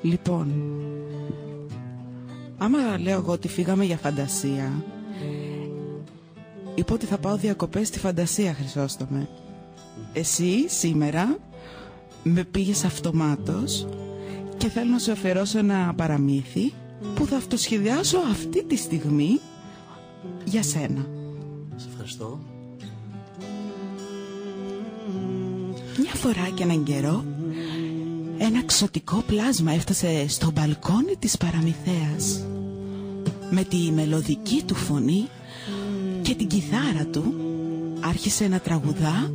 Λοιπόν, άμα λέω εγώ ότι φύγαμε για φαντασία, είπα ότι θα πάω διακοπές στη φαντασία, Χρυσόστομε. Εσύ σήμερα με πήγες αυτομάτως και θέλω να σου αφιερώσω ένα παραμύθι που θα αυτοσχεδιάσω αυτή τη στιγμή για σένα. Σε ευχαριστώ. Μια φορά και έναν καιρό, ένα ξωτικό πλάσμα έφτασε στο μπαλκόνι της παραμυθέας. Με τη μελωδική του φωνή και την κιθάρα του άρχισε να τραγουδά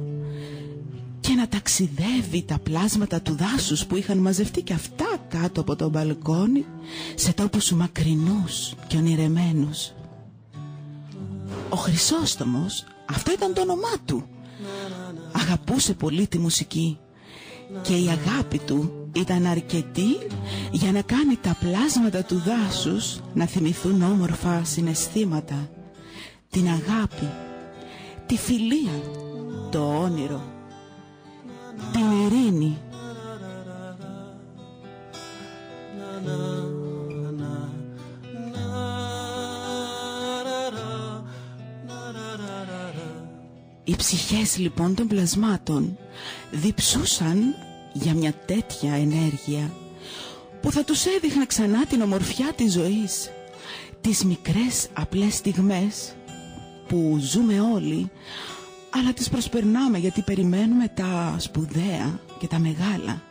και να ταξιδεύει τα πλάσματα του δάσους που είχαν μαζευτεί και αυτά κάτω από το μπαλκόνι σε τόπους μακρινούς και ονειρεμένους. Ο Χρυσόστομος, αυτό ήταν το όνομά του, αγαπούσε πολύ τη μουσική και η αγάπη του ήταν αρκετή για να κάνει τα πλάσματα του δάσους να θυμηθούν όμορφα συναισθήματα, την αγάπη, τη φιλία, το όνειρο, την ειρήνη. Οι ψυχές λοιπόν των πλασμάτων διψούσαν για μια τέτοια ενέργεια που θα τους έδειχνε ξανά την ομορφιά της ζωής, τις μικρές απλές στιγμές που ζούμε όλοι, αλλά τις προσπερνάμε γιατί περιμένουμε τα σπουδαία και τα μεγάλα.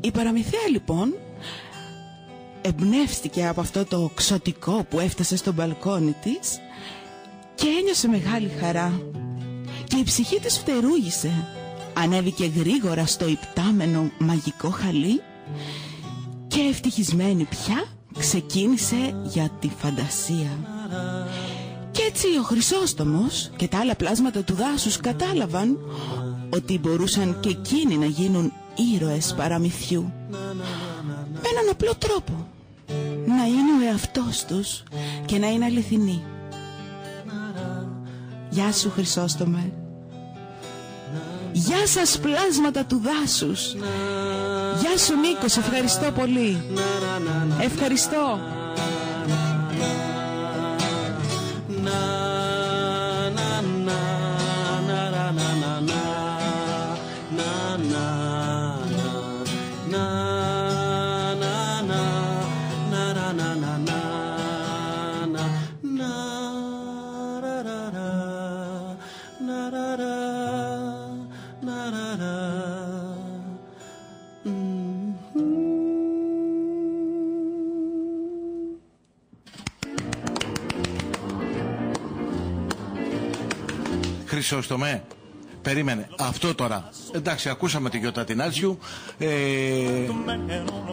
Η παραμυθέα λοιπόν εμπνεύστηκε από αυτό το ξωτικό που έφτασε στο μπαλκόνι της και ένιωσε μεγάλη χαρά και η ψυχή της φτερούγησε. Ανέβηκε γρήγορα στο υπτάμενο μαγικό χαλί και ευτυχισμένη πια ξεκίνησε για τη φαντασία. Και έτσι ο Χρυσόστομος και τα άλλα πλάσματα του δάσους κατάλαβαν ότι μπορούσαν και εκείνοι να γίνουν ήρωες παραμυθιού με έναν απλό τρόπο, να είναι ο εαυτός τους και να είναι αληθινοί. Γεια σου Χρυσόστομε. Γεια σας πλάσματα του δάσους. Γεια σου Νίκος, ευχαριστώ πολύ. Ευχαριστώ. Χρυσόστομε, περίμενε. Αυτό τώρα. Εντάξει, ακούσαμε τη Γιώτα Τινάτσιου.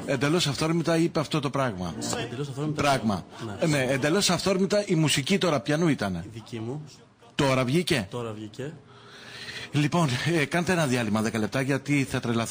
Εντελώς αυθόρμητα είπε αυτό το πράγμα. Εντελώς αυθόρμητα. Πράγμα. Ναι, εντελώς αυθόρμητα η μουσική τώρα ποιανού ήτανε? Η δική μου. Τώρα βγήκε. Τώρα βγήκε. Λοιπόν, κάντε ένα διάλειμμα 10 λεπτά γιατί θα τρελαθώ.